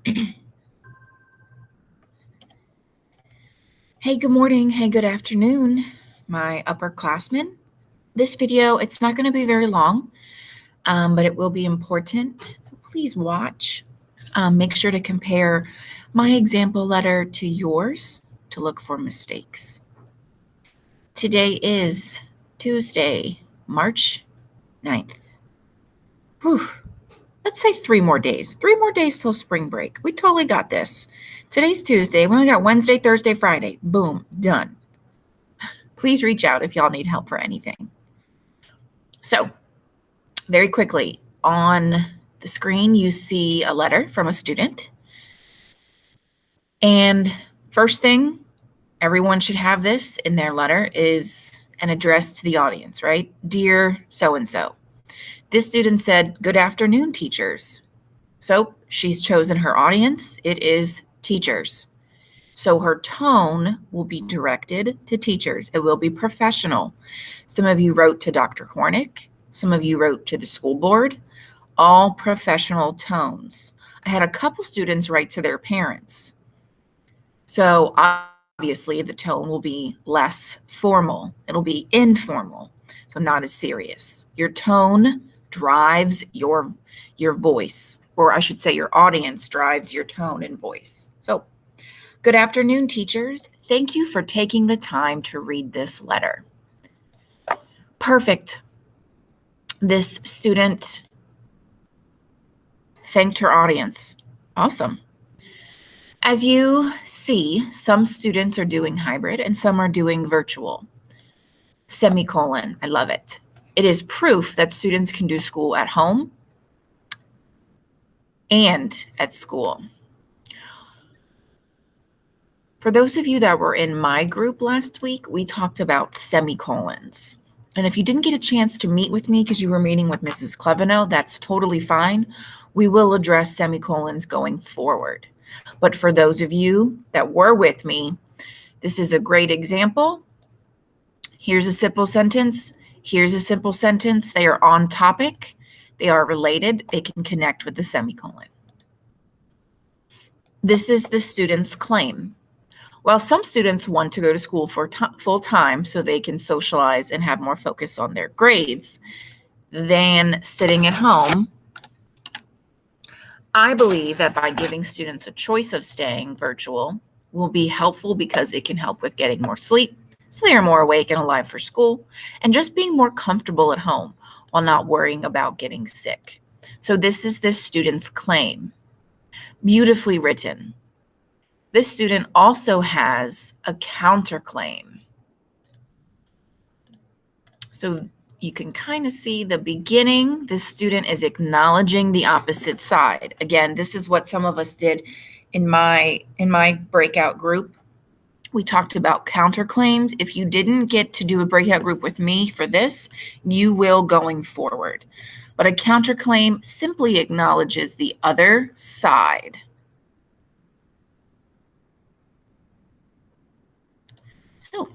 Hey, good morning. Hey, good afternoon, my upperclassmen. This video, it's not going to be very long, but it will be important. So please watch. Make sure to compare my example letter to yours to look for mistakes. Today is Tuesday, March 9th. Whew. Let's say 3 more days. 3 more days till spring break. We totally got this. Today's Tuesday. We only got Wednesday, Thursday, Friday. Boom, done. Please reach out if y'all need help for anything. So, very quickly, on the screen, you see a letter from a student. And first thing, everyone should have this in their letter is an address to the audience, right? Dear so-and-so. This student said, "Good afternoon, teachers." So she's chosen her audience. It is teachers. So her tone will be directed to teachers. It will be professional. Some of you wrote to Dr. Hornick. Some of you wrote to the school board. All professional tones. I had a couple students write to their parents. So obviously the tone will be less formal. It'll be informal, so not as serious. Your tone drives your voice, or I should say your audience drives your tone and voice. So, good afternoon, teachers. Thank you for taking the time to read this letter. Perfect. This student thanked her audience. Awesome. As you see, some students are doing hybrid and some are doing virtual. Semicolon, I love it. It is proof that students can do school at home and at school. For those of you that were in my group last week, we talked about semicolons. And if you didn't get a chance to meet with me because you were meeting with Mrs. Cleveno, that's totally fine. We will address semicolons going forward. But for those of you that were with me, this is a great example. Here's a simple sentence. Here's a simple sentence. They are on topic. They are related. They can connect with the semicolon. This is the student's claim. While some students want to go to school for full time so they can socialize and have more focus on their grades than sitting at home, I believe that by giving students a choice of staying virtual will be helpful because it can help with getting more sleep, so they are more awake and alive for school, and just being more comfortable at home while not worrying about getting sick. So this is this student's claim. Beautifully written. This student also has a counterclaim. So you can kind of see the beginning. This student is acknowledging the opposite side. Again, this is what some of us did in my breakout group. We talked about counterclaims. If you didn't get to do a breakout group with me for this, you will going forward. But a counterclaim simply acknowledges the other side. So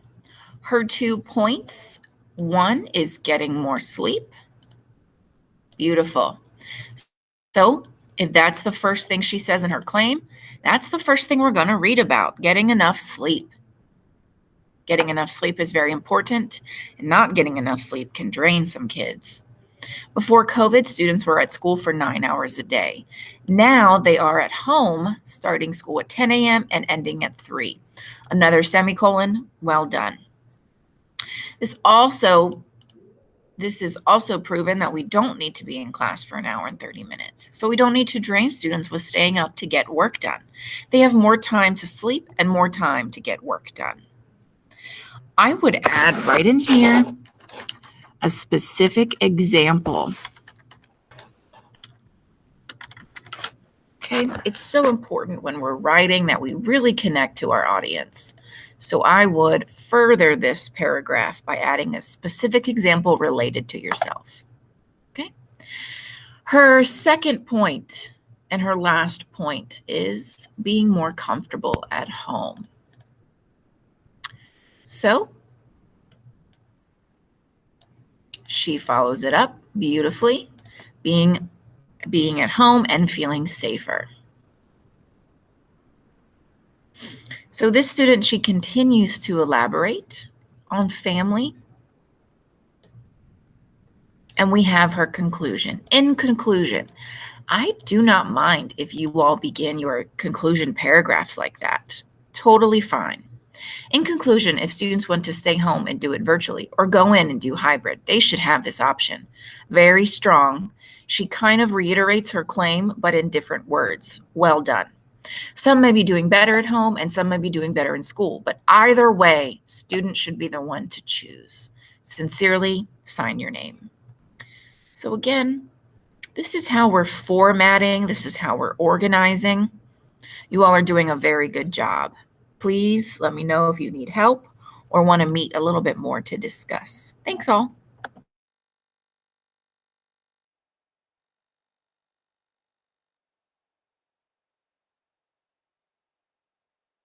her 2 points, one is getting more sleep. Beautiful. So if that's the first thing she says in her claim, that's the first thing we're going to read about, getting enough sleep. Getting enough sleep is very important, and not getting enough sleep can drain some kids. Before COVID, students were at school for 9 hours a day. Now they are at home, starting school at 10 a.m. and ending at 3. Another semicolon, well done. This is also proven that we don't need to be in class for an hour and 30 minutes. So we don't need to drain students with staying up to get work done. They have more time to sleep and more time to get work done. I would add right in here a specific example. Okay, it's so important when we're writing that we really connect to our audience. So I would further this paragraph by adding a specific example related to yourself. Okay. Her second point and her last point is being more comfortable at home. So she follows it up beautifully, being at home and feeling safer. So this student, she continues to elaborate on family. And we have her conclusion. In conclusion, I do not mind if you all begin your conclusion paragraphs like that. Totally fine. In conclusion, if students want to stay home and do it virtually or go in and do hybrid, they should have this option. Very strong. She kind of reiterates her claim, but in different words. Well done. Some may be doing better at home and some may be doing better in school, but either way, students should be the one to choose. Sincerely, sign your name. So again, this is how we're formatting. This is how we're organizing. You all are doing a very good job. Please let me know if you need help or want to meet a little bit more to discuss. Thanks all.